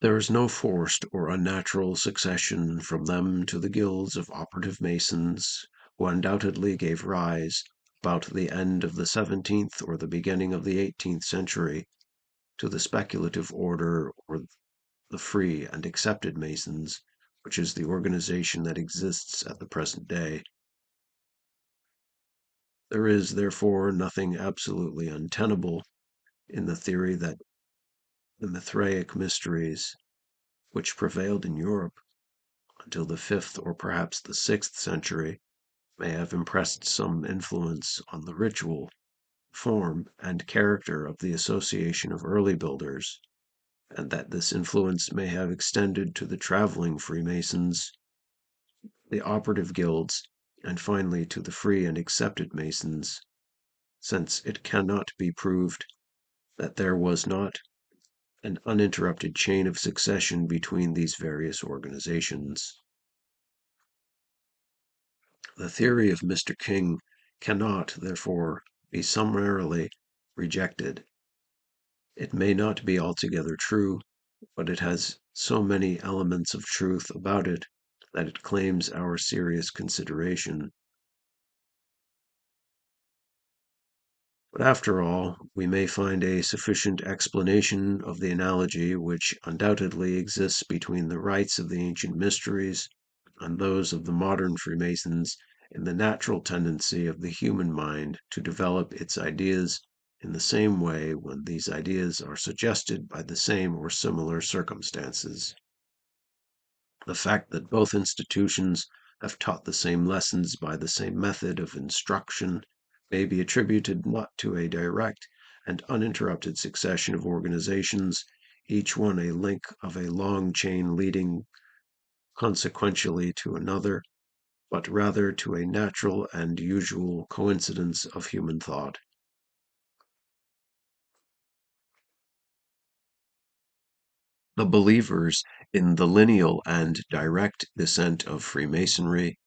There is no forced or unnatural succession from them to the guilds of operative masons, who undoubtedly gave rise, about the end of the 17th or the beginning of the 18th century, to the speculative order or the free and accepted masons, which is the organization that exists at the present day. There is, therefore, nothing absolutely untenable in the theory that the Mithraic mysteries, which prevailed in Europe until the 5th or perhaps the 6th century, may have impressed some influence on the ritual, form, and character of the association of early builders, and that this influence may have extended to the traveling Freemasons, the operative guilds, and finally to the free and accepted Masons, since it cannot be proved that there was not an uninterrupted chain of succession between these various organizations. The theory of Mr. King cannot, therefore, be summarily rejected. It may not be altogether true, but it has so many elements of truth about it that it claims our serious consideration. But after all, we may find a sufficient explanation of the analogy which undoubtedly exists between the rites of the ancient mysteries and those of the modern Freemasons in the natural tendency of the human mind to develop its ideas in the same way when these ideas are suggested by the same or similar circumstances. The fact that both institutions have taught the same lessons by the same method of instruction may be attributed not to a direct and uninterrupted succession of organizations, each one a link of a long chain leading consequentially to another, but rather to a natural and usual coincidence of human thought. The believers in the lineal and direct descent of Freemasonry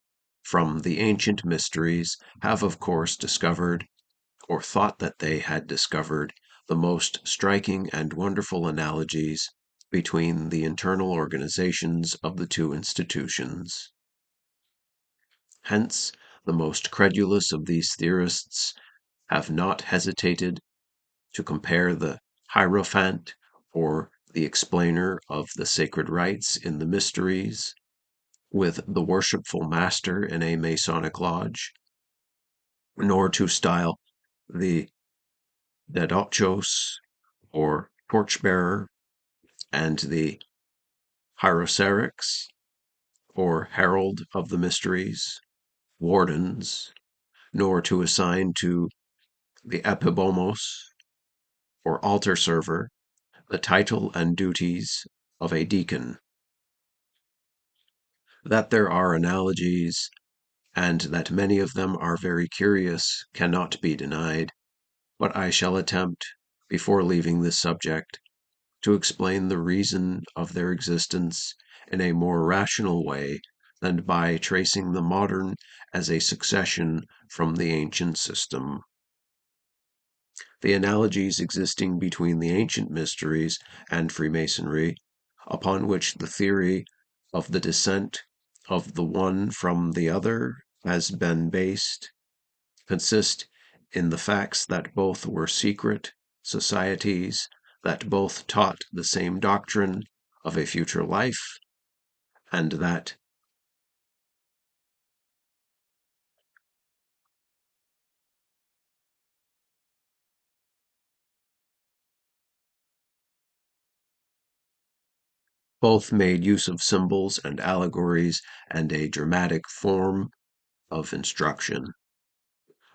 from the ancient mysteries have of course discovered, or thought that they had discovered, the most striking and wonderful analogies between the internal organizations of the two institutions. Hence, the most credulous of these theorists have not hesitated to compare the Hierophant, or the explainer of the sacred rites in the mysteries, with the worshipful master in a Masonic lodge, nor to style the Dedachos, or torchbearer, and the Hieroserix, or herald of the mysteries, wardens, nor to assign to the Epibomos, or altar server, the title and duties of a deacon. That there are analogies, and that many of them are very curious, cannot be denied, but I shall attempt, before leaving this subject, to explain the reason of their existence in a more rational way than by tracing the modern as a succession from the ancient system. The analogies existing between the ancient mysteries and Freemasonry, upon which the theory of the descent of the one from the other has been based, consist in the facts that both were secret societies, that both taught the same doctrine of a future life, and that both made use of symbols and allegories and a dramatic form of instruction.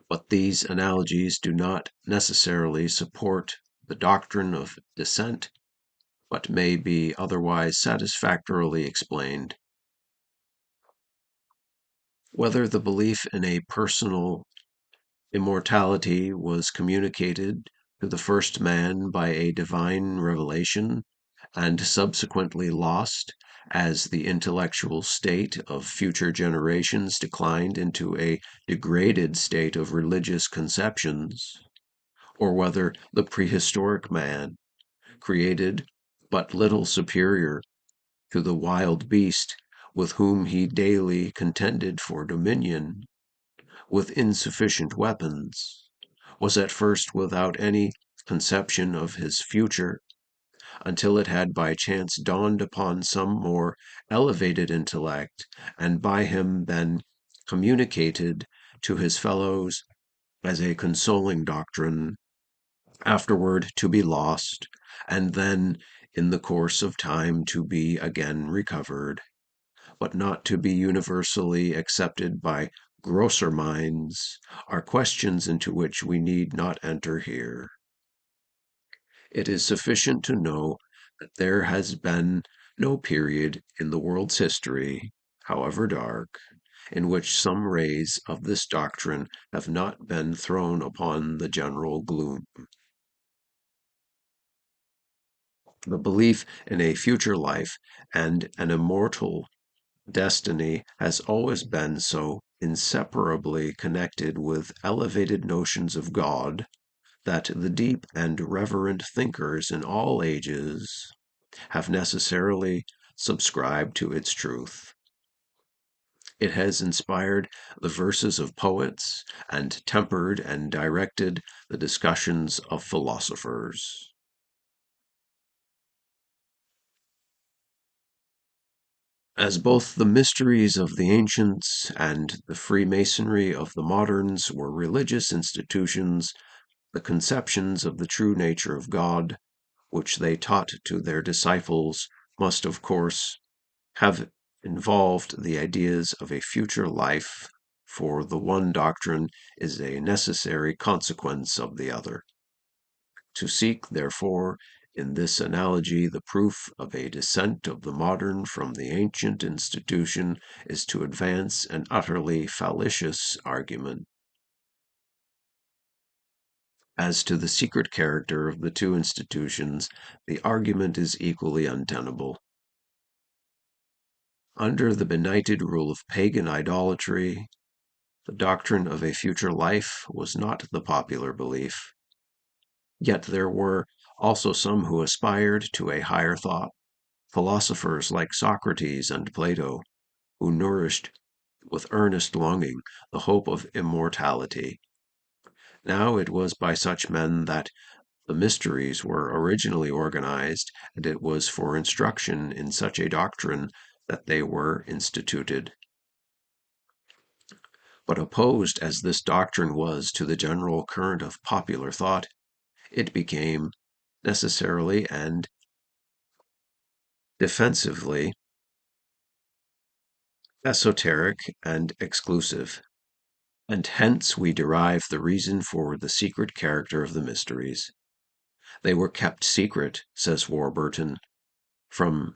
But these analogies do not necessarily support the doctrine of descent, but may be otherwise satisfactorily explained. Whether the belief in a personal immortality was communicated to the first man by a divine revelation, and subsequently lost as the intellectual state of future generations declined into a degraded state of religious conceptions, or whether the prehistoric man, created but little superior to the wild beast with whom he daily contended for dominion, with insufficient weapons, was at first without any conception of his future, until it had by chance dawned upon some more elevated intellect, and by him been communicated to his fellows as a consoling doctrine, afterward to be lost, and then in the course of time to be again recovered, but not to be universally accepted by grosser minds, are questions into which we need not enter here. It is sufficient to know that there has been no period in the world's history, however dark, in which some rays of this doctrine have not been thrown upon the general gloom. The belief in a future life and an immortal destiny has always been so inseparably connected with elevated notions of God that the deep and reverent thinkers in all ages have necessarily subscribed to its truth. It has inspired the verses of poets and tempered and directed the discussions of philosophers. As both the mysteries of the ancients and the Freemasonry of the moderns were religious institutions, the conceptions of the true nature of God, which they taught to their disciples, must, of course, have involved the ideas of a future life, for the one doctrine is a necessary consequence of the other. To seek, therefore, in this analogy the proof of a descent of the modern from the ancient institution is to advance an utterly fallacious argument. As to the secret character of the two institutions, the argument is equally untenable. Under the benighted rule of pagan idolatry, the doctrine of a future life was not the popular belief. Yet there were also some who aspired to a higher thought, philosophers like Socrates and Plato, who nourished with earnest longing the hope of immortality. Now it was by such men that the mysteries were originally organized, and it was for instruction in such a doctrine that they were instituted. But opposed as this doctrine was to the general current of popular thought, it became necessarily and defensively esoteric and exclusive. And hence we derive the reason for the secret character of the mysteries. They were kept secret, says Warburton, from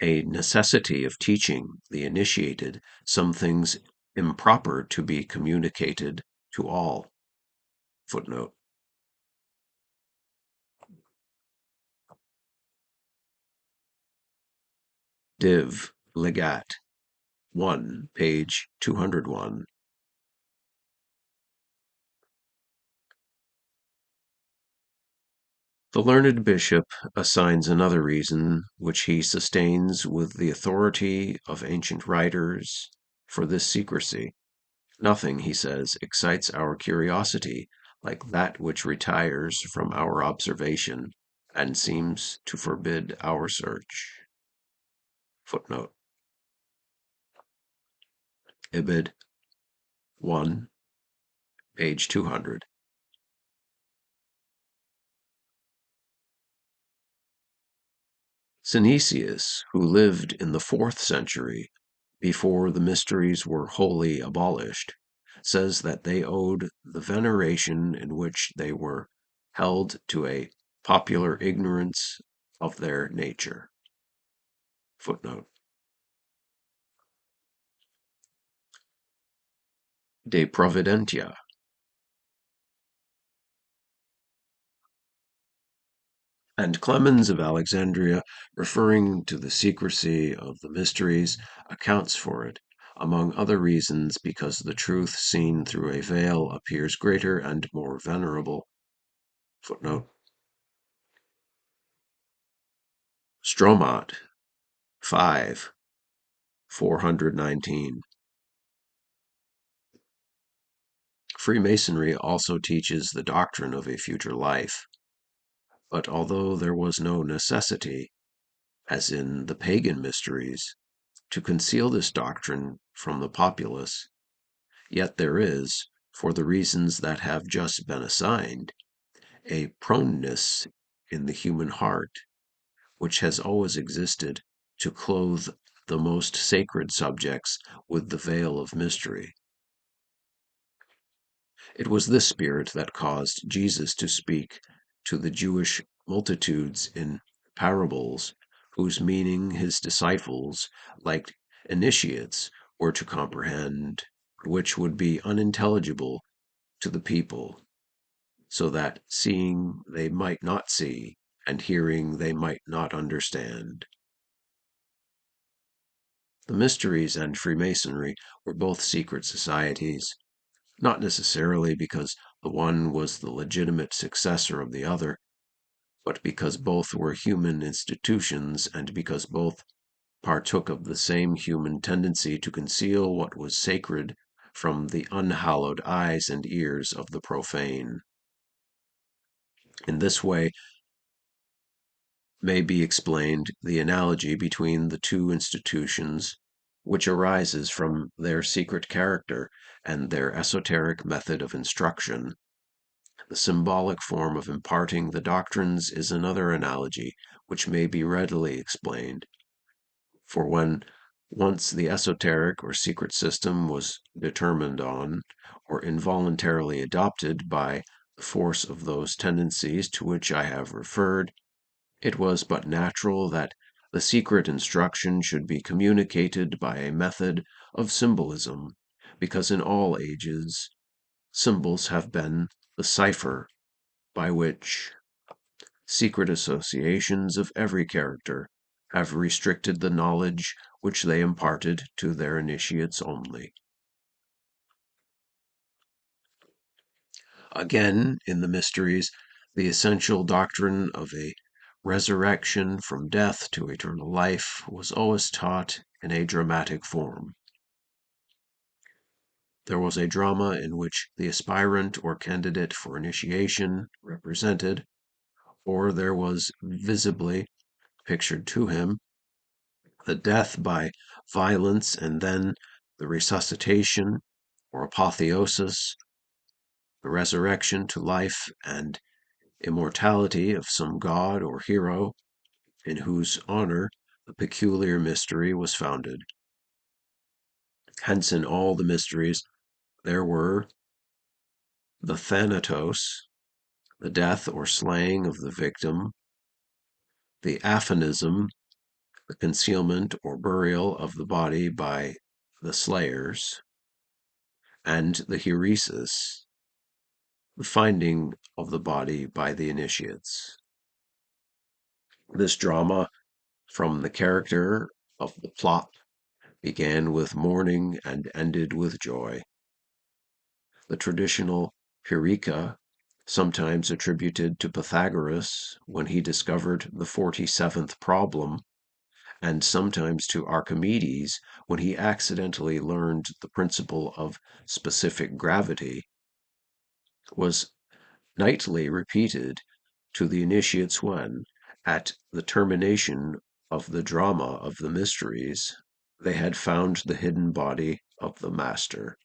a necessity of teaching the initiated some things improper to be communicated to all. Footnote. Div. Legat. 1, page 201. The learned bishop assigns another reason, which he sustains with the authority of ancient writers, for this secrecy. Nothing, he says, excites our curiosity like that which retires from our observation and seems to forbid our search. Footnote. Ibid. 1, page 200. Synesius, who lived in the 4th century, before the mysteries were wholly abolished, says that they owed the veneration in which they were held to a popular ignorance of their nature. Footnote. De Providentia. And Clemens of Alexandria, referring to the secrecy of the mysteries, accounts for it, among other reasons, because the truth seen through a veil appears greater and more venerable. Footnote. Stromat 5, 419. Freemasonry also teaches the doctrine of a future life, but although there was no necessity, as in the pagan mysteries, to conceal this doctrine from the populace, yet there is, for the reasons that have just been assigned, a proneness in the human heart, which has always existed, to clothe the most sacred subjects with the veil of mystery. It was this spirit that caused Jesus to speak to the Jewish multitudes in parables, whose meaning his disciples, like initiates, were to comprehend, which would be unintelligible to the people, so that seeing they might not see, and hearing they might not understand. The mysteries and Freemasonry were both secret societies, not necessarily because the one was the legitimate successor of the other, but because both were human institutions and because both partook of the same human tendency to conceal what was sacred from the unhallowed eyes and ears of the profane. In this way may be explained the analogy between the two institutions, which arises from their secret character and their esoteric method of instruction. The symbolic form of imparting the doctrines is another analogy which may be readily explained. For when once the esoteric or secret system was determined on, or involuntarily adopted by the force of those tendencies to which I have referred, it was but natural that the secret instruction should be communicated by a method of symbolism, because in all ages symbols have been the cipher by which secret associations of every character have restricted the knowledge which they imparted to their initiates only. Again, in the mysteries, the essential doctrine of a resurrection from death to eternal life was always taught in a dramatic form. There was a drama in which the aspirant or candidate for initiation represented, or there was visibly pictured to him, the death by violence and then the resuscitation or apotheosis, the resurrection to life and immortality of some god or hero in whose honor the peculiar mystery was founded. Hence in all the mysteries there were the thanatos, the death or slaying of the victim, the aphonism, the concealment or burial of the body by the slayers, and the heresis, the finding of the body by the initiates. This drama, from the character of the plot, began with mourning and ended with joy. The traditional Pyrrhica, sometimes attributed to Pythagoras when he discovered the 47th problem, and sometimes to Archimedes when he accidentally learned the principle of specific gravity, was nightly repeated to the initiates when, at the termination of the drama of the mysteries, they had found the hidden body of the master.